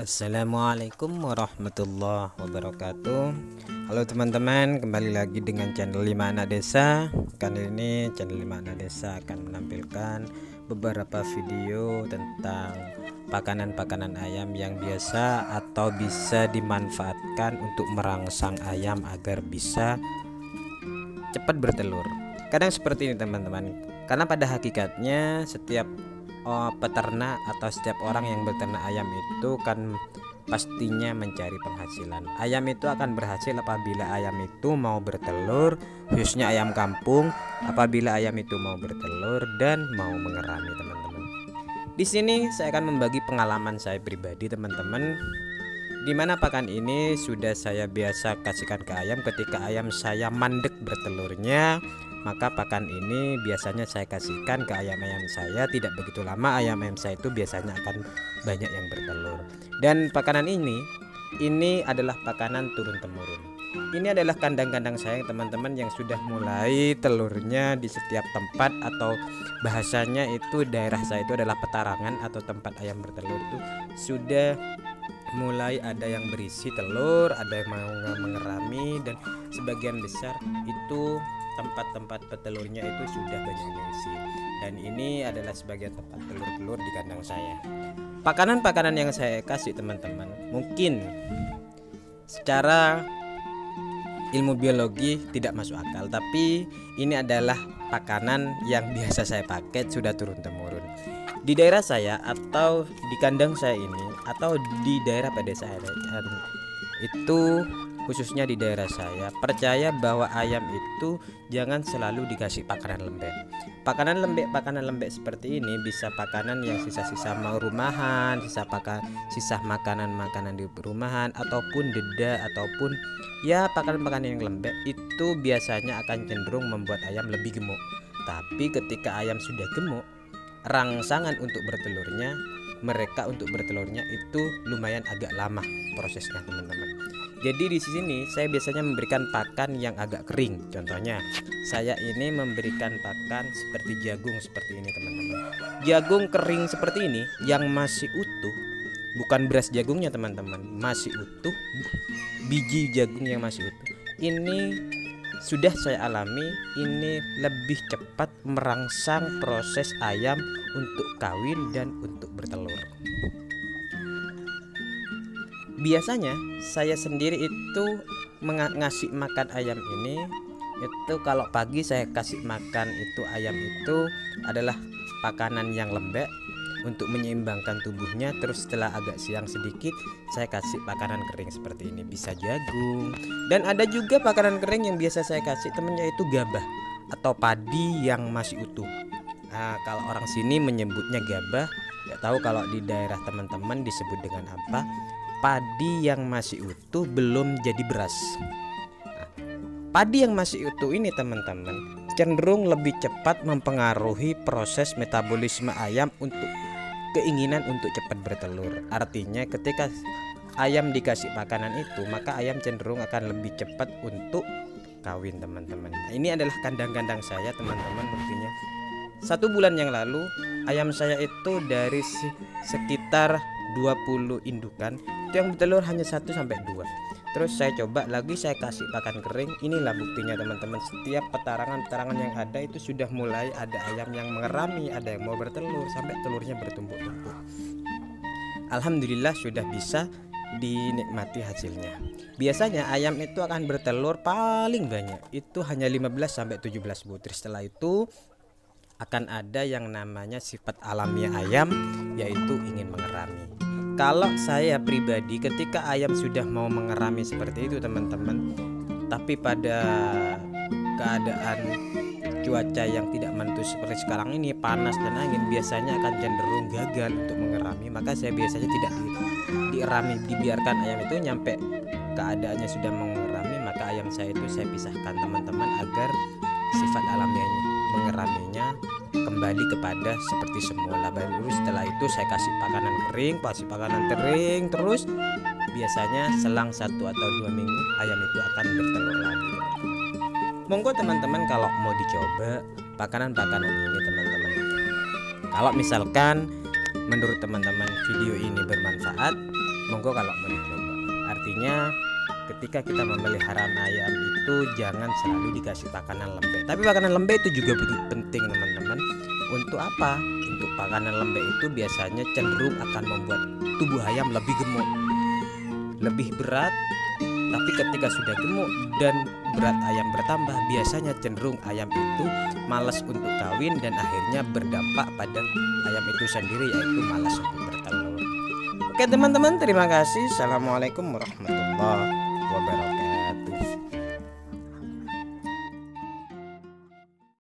Assalamualaikum warahmatullahi wabarakatuh. Halo teman-teman, kembali lagi dengan channel 5 Anak Desa. Kali ini channel 5 Anak Desa akan menampilkan beberapa video tentang pakanan-pakanan ayam yang biasa atau bisa dimanfaatkan untuk merangsang ayam agar bisa cepat bertelur. Kadang seperti ini teman-teman, karena pada hakikatnya setiap peternak atau setiap orang yang beternak ayam itu kan pastinya mencari penghasilan. Ayam itu akan berhasil apabila ayam itu mau bertelur, khususnya ayam kampung, apabila ayam itu mau bertelur dan mau mengerami teman-teman. Di sini saya akan membagi pengalaman saya pribadi teman-teman, dimana pakan ini sudah saya biasa kasihkan ke ayam ketika ayam saya mandek bertelurnya. Maka pakan ini biasanya saya kasihkan ke ayam-ayam saya. Tidak begitu lama ayam-ayam saya itu biasanya akan banyak yang bertelur. Dan pakanan ini adalah pakanan turun-temurun. Ini adalah kandang-kandang saya teman-teman yang sudah mulai telurnya di setiap tempat, atau bahasanya itu daerah saya itu adalah petarangan atau tempat ayam bertelur itu sudah mulai ada yang berisi telur, ada yang mau mengerami, dan sebagian besar itu tempat-tempat petelurnya itu sudah banyak berisi. Dan ini adalah sebagian tempat telur-telur di kandang saya. Pakanan-pakanan yang saya kasih teman-teman, mungkin secara ilmu biologi tidak masuk akal, tapi ini adalah pakanan yang biasa saya pakai sudah turun-temurun. Di daerah saya atau di kandang saya ini atau di daerah pedesaan itu, khususnya di daerah saya, percaya bahwa ayam itu jangan selalu dikasih pakanan lembek. Pakanan lembek seperti ini bisa pakanan yang sisa-sisa mau rumahan, sisa makanan-makanan di perumahan, ataupun deda, ataupun ya pakanan-pakanan yang lembek itu biasanya akan cenderung membuat ayam lebih gemuk. Tapi ketika ayam sudah gemuk, rangsangan untuk bertelurnya, mereka untuk bertelurnya itu lumayan agak lama prosesnya teman-teman. Jadi di sini saya biasanya memberikan pakan yang agak kering. Contohnya saya ini memberikan pakan seperti jagung seperti ini teman-teman. Jagung kering seperti ini yang masih utuh, bukan beras jagungnya teman-teman, masih utuh, biji jagung yang masih utuh. Ini sudah saya alami, ini lebih cepat merangsang proses ayam untuk kawin dan untuk bertelur. Biasanya saya sendiri itu ngasih makan ayam ini itu kalau pagi saya kasih makan itu ayam itu adalah pakanan yang lembek untuk menyeimbangkan tubuhnya. Terus setelah agak siang sedikit saya kasih pakanan kering seperti ini, bisa jagung. Dan ada juga pakanan kering yang biasa saya kasih temennya itu gabah atau padi yang masih utuh. Nah, kalau orang sini menyebutnya gabah, nggak tahu kalau di daerah teman-teman disebut dengan apa. Padi yang masih utuh belum jadi beras. Nah, padi yang masih utuh ini teman-teman cenderung lebih cepat mempengaruhi proses metabolisme ayam untuk keinginan untuk cepat bertelur. Artinya ketika ayam dikasih makanan itu, maka ayam cenderung akan lebih cepat untuk kawin teman-teman. Nah, ini adalah kandang-kandang saya teman-teman. Buktinya 1 bulan yang lalu ayam saya itu dari sekitar 20 indukan itu yang bertelur hanya 1 sampai 2. Terus saya coba lagi, saya kasih pakan kering. Inilah buktinya teman-teman, setiap petarangan yang ada itu sudah mulai ada ayam yang mengerami, ada yang mau bertelur, sampai telurnya bertumpuk-tumpuk. Alhamdulillah sudah bisa dinikmati hasilnya. Biasanya ayam itu akan bertelur paling banyak itu hanya 15 sampai 17 butir. Setelah itu akan ada yang namanya sifat alamiah ayam, yaitu ingin mengerami. Kalau saya pribadi ketika ayam sudah mau mengerami seperti itu teman-teman, tapi pada keadaan cuaca yang tidak menentu seperti sekarang ini, panas dan angin, biasanya akan cenderung gagal untuk mengerami. Maka saya biasanya tidak dierami, dibiarkan ayam itu nyampe keadaannya sudah mengerami. Maka ayam saya itu saya pisahkan teman-teman agar sifat alamiahnya mengeraminya kembali kepada seperti semula. Baru setelah itu saya kasih pakanan kering, terus biasanya selang 1 atau 2 minggu ayam itu akan bertelur lagi. Monggo teman-teman kalau mau dicoba pakanan-pakanan ini teman-teman. Kalau misalkan menurut teman-teman video ini bermanfaat, monggo kalau mau dicoba. Artinya ketika kita memelihara ayam itu jangan selalu dikasih makanan lembek. Tapi makanan lembek itu juga begitu penting teman-teman. Untuk apa? Untuk makanan lembek itu biasanya cenderung akan membuat tubuh ayam lebih gemuk, lebih berat. Tapi ketika sudah gemuk dan berat ayam bertambah, biasanya cenderung ayam itu malas untuk kawin dan akhirnya berdampak pada ayam itu sendiri, yaitu malas untuk bertelur. Oke teman-teman, terima kasih. Assalamualaikum warahmatullahi wabarakatuh.